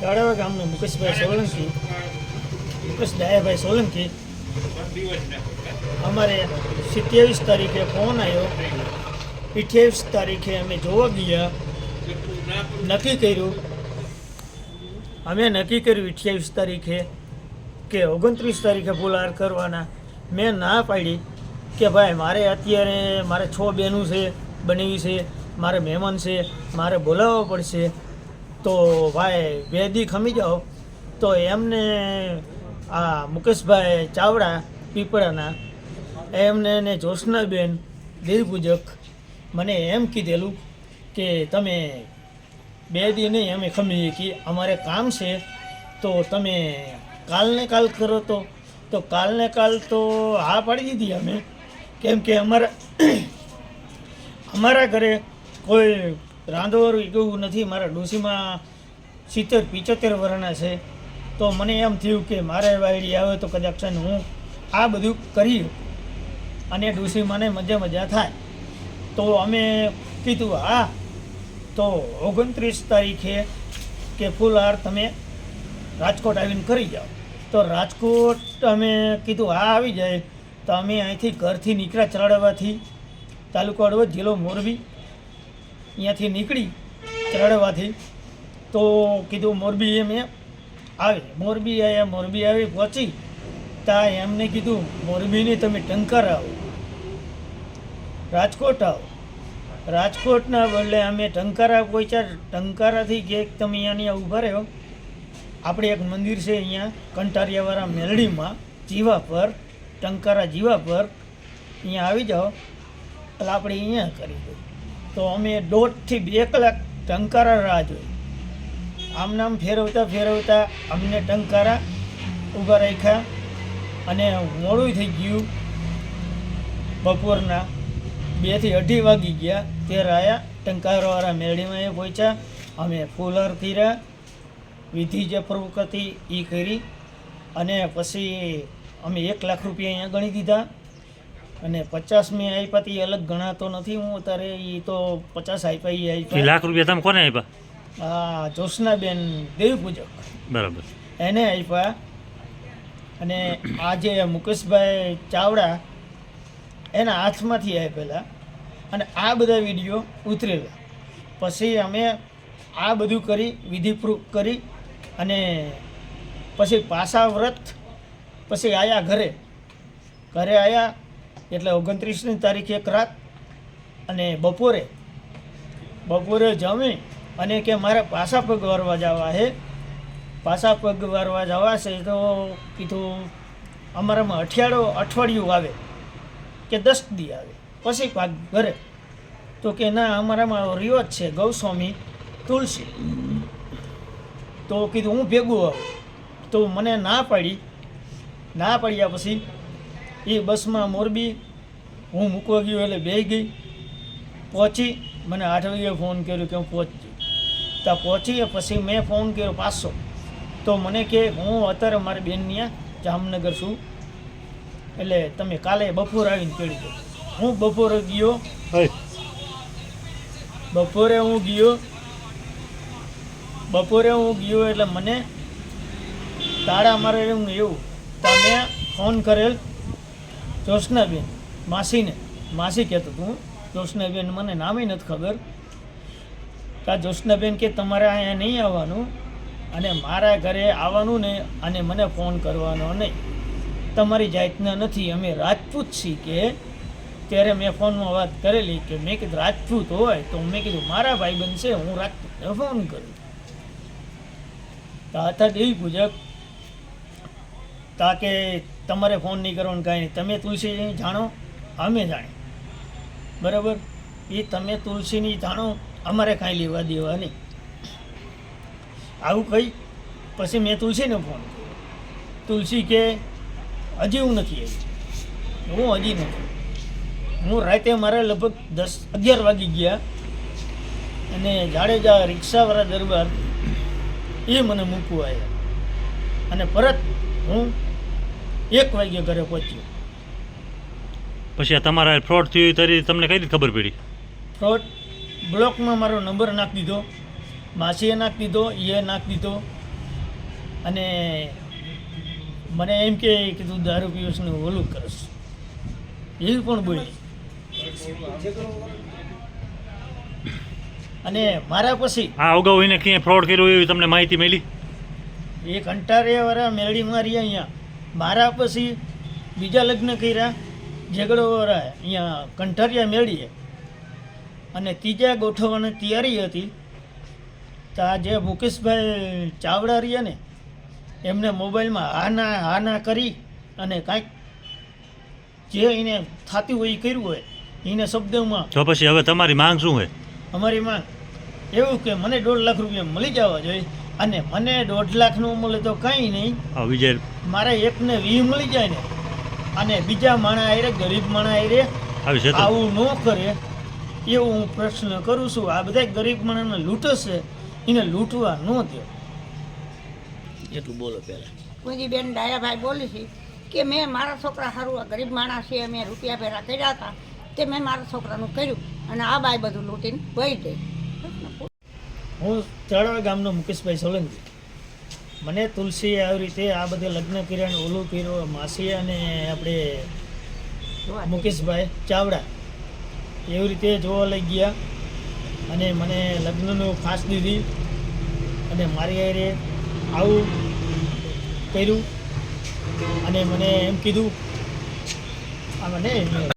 ચાળાવા ગામનો મુકેશભાઈ સોલંકી, મુકેશ દયાભાઈ સોલંકી. અમારે 27 તારીખે ફોન આવ્યો. 28 તારીખે અમે જોવા ગયા. નક્કી કર્યું 28 તારીખે કે 29 તારીખે ફુલહાર કરવાના. મેં ના પાડી કે ભાઈ મારે અત્યારે મારે 6 બહેનું છે, બનેવી છે, મારે મહેમાન છે, મારે બોલાવવા પડશે. તો ભાઈ 2 દી ખમી જાઓ. તો એમને આ મુકેશભાઈ ચાવડા પીપળાના એમને ને જ્યોત્સનાબેન દેવપૂજક મને એમ કીધેલું કે તમે 2 દી નહીં અમે ખમી કે અમારે કામ છે, તો તમે કાલને કાલ કરો. તો કાલને કાલ તો હા પાડી દીધી અમે, કેમ કે અમારા ઘરે કોઈ રાંધોરું એવું નથી. મારા ડોશીમાં 70-75 વર્ષના છે. તો મને એમ થયું કે મારે વાયડી આવે તો કદાચ છે ને હું આ બધું કરી અને ડોશીમાને મજા થાય. તો અમે કીધું હા. તો 29 તારીખે કે ફુલહાર તમે રાજકોટ આવીને કરી જાઓ. તો રાજકોટ અમે કીધું હા આવી જાય. તો અમે અહીંથી ઘરથી નીકળ્યા ચરાડવાથી, તાલુકો હળવદ, જિલ્લો મોરબી. અહીંયાથી નીકળી ચરાડવાથી તો કીધું મોરબી અમે મોરબી આવ્યા. મોરબી આવી પહોંચી ત્યાં એમને કીધું મોરબીની તમે ટંકારા આવો, રાજકોટ આવો. રાજકોટના બદલે અમે ટંકારા પહોંચ્યા. ટંકારાથી કે તમે અહીંયા ઊભા રહ્યો. આપણે એક મંદિર છે અહીંયા કંટારિયાવાળા મેલડીમાં, જીવા પર, ટંકારા જીવા પર. અહીંયા આવી જાઓ એટલે આપણે અહીંયા કરી દો. તો અમે 1.5 થી 2 કલાક ટંકારા રાહ જોઈ. આમ નામ ફેરવતા અમને ટંકારા ઊભા રાખ્યા અને મોડું થઈ ગયું. બપોરના 2 થી 2:30 વાગી ગયા. ત્યારે આવ્યા ટંકારાવાળા મેળડીમાં એ પહોંચ્યા. અમે ફુલહાર કર્યા, વિધિ જે પ્રવૃત્તિ હતી એ કરી અને પછી અમે 1 લાખ રૂપિયા અહીંયા ગણી દીધા. અને 50 મેં આપ્યા તે અલગ ગણાતો નથી હું અત્યારે. એ તો 50 આપ્યા. એ આપ્યા લાખ રૂપિયા તમે કોને આપ્યા? હા, જ્યોત્સનાબેન દેવપૂજક, બરાબર, એને આપ્યા. અને આજે મુકેશભાઈ ચાવડા એના હાથમાંથી આપેલા. અને આ બધા વિડીયો ઉતરેલા. પછી અમે આ બધું કરી, વિધિપૂર્વક કરી અને પછી પાછા વ્રત પછી આવ્યા ઘરે આવ્યા. એટલે 29ની તારીખે એક રાત અને બપોરે જમી અને કે મારે પાછા પગ વારવા જવા છે. પાછા પગ વારવા જવા છે. તો કીધું અમારામાં અઠવાડિયું આવે કે 10 દી આવે પછી પાક ઘરે. તો કે ના, અમારામાં રિવાજ છે ગૌસ્વામી તુલસી. તો કીધું હું ભેગું આવું. તો મને ના પાડ્યા પછી એ બસમાં મોરબી હું મૂકવા ગયો એટલે બે ગઈ. પહોંચી, મને 8 વાગે ફોન કર્યો કે હું પહોંચી. ત્યાં પહોંચી પછી મેં ફોન કર્યો 500. તો મને કે હું અત્યારે મારી બેનની જામનગર છું, એટલે તમે કાલે બપોર આવીને પેડી દો. હું બપોરે ગયો એટલે મને તાળા મારે એવું તમે ફોન કરેલ જ્યોત્સનાબેન માસીને. માસી કહેતો તું જ્યોત્સનાબેન, મને નામે નથી ખબર. કા જ્યોત્સનાબેન કે તમારે અહીંયા નહીં આવવાનું અને મારા ઘરે આવવાનું ને અને મને ફોન કરવાનો નહીં. તમારી જાતના નથી, અમે રાજપૂત છીએ કે. ત્યારે મેં ફોનમાં વાત કરેલી કે મેં કીધું રાજપૂત હોય તો મેં કીધું મારા ભાઈબંધ છે, હું રાજપૂતને ફોન કરું. તો હતા દેવી પૂજક તા કે તમારે ફોન નહીં કરવાનું કાંઈ નહીં, તમે તુલસી જાણો, અમે જાણીએ, બરાબર. એ તમે તુલસીની જાણો, અમારે કાંઈ લેવા દેવા નહીં. આવું કહી પછી મેં તુલસીને ફોન કર્યો. તુલસી કે હજી હું નથી આવી. હું રાતે મારે લગભગ 10-11 વાગી ગયા અને જાડેજા રિક્ષાવાળા દરબાર એ મને મૂકવા આવ્યા અને પરત હું 1 વાગ્યે ઘરે પહોંચ્યો. પછી આ તમારા ફ્રોડ થયું ત્યારે તમને કઈ રીતે ખબર પડી? ફ્રોડ બ્લોકમાં મારો નંબર નાખી દીધો, માસીએ નાખી દીધો, એ નાખી દીધો અને મને એમ કે તું દારૂ પીવસ ને ઓલું કરસ એવી પણ બોલી. અને મારા પછી આ અગાઉ એને ક્યાંય ફ્રોડ કર્યો એવી તમને માહિતી મળી? એક અંટારિયાવાળા મેરડી મારી અહીંયા મારા પછી બીજા લગ્ન કર્યા ઝઘડોવાળા અહીંયા કંઠારિયા મેળીએ અને ત્રીજા ગોઠવવાની તૈયારી હતી. તો આ જે મુકેશભાઈ ચાવડા રહ્યા ને એમને મોબાઈલમાં હાના કરી અને કાંઈક જે એને થતું હોય એ કર્યું હોય એને શબ્દોમાં. તો પછી હવે તમારી માંગ શું છે? અમારી માં એવું કે મને 1.5 લાખ રૂપિયા મળી જવા જોઈએ અને મને 1.5 લાખનું મળે તો કંઈ નહીં, આ વિજય મારે 1.20 મળી જાય ને અને બીજા માણા આયરે ગરીબ માણા આયરે આવી છે તો આવું ન કરે એવું હું પ્રશ્ન કરું છું. આ બધા ગરીબ માણસને લૂંટશે એને લૂંટવા ન દો. એટલું બોલો પહેલાં. કોઈ બેન ડાયાભાઈ બોલી છે કે મેં મારા છોકરા સારું આ ગરીબ માણસ છે મેં રૂપિયા ભેરા કર્યા હતા તે મેં મારા છોકરાનું કર્યું અને આ બાઈ બધું લૂંટીને વહી ગઈ. હું તળાવ ગામનો મુકેશભાઈ સોલંકી. મને તુલસી આવી રીતે આ બધે લગ્ન કર્યા ને ઓલું કર્યું માસી અને આપણે મુકેશભાઈ ચાવડા એવી રીતે જોવા લઈ ગયા અને મને લગ્નનું ફાંસ દીધી અને મારી હારે આવું કર્યું અને મને એમ કીધું આ મને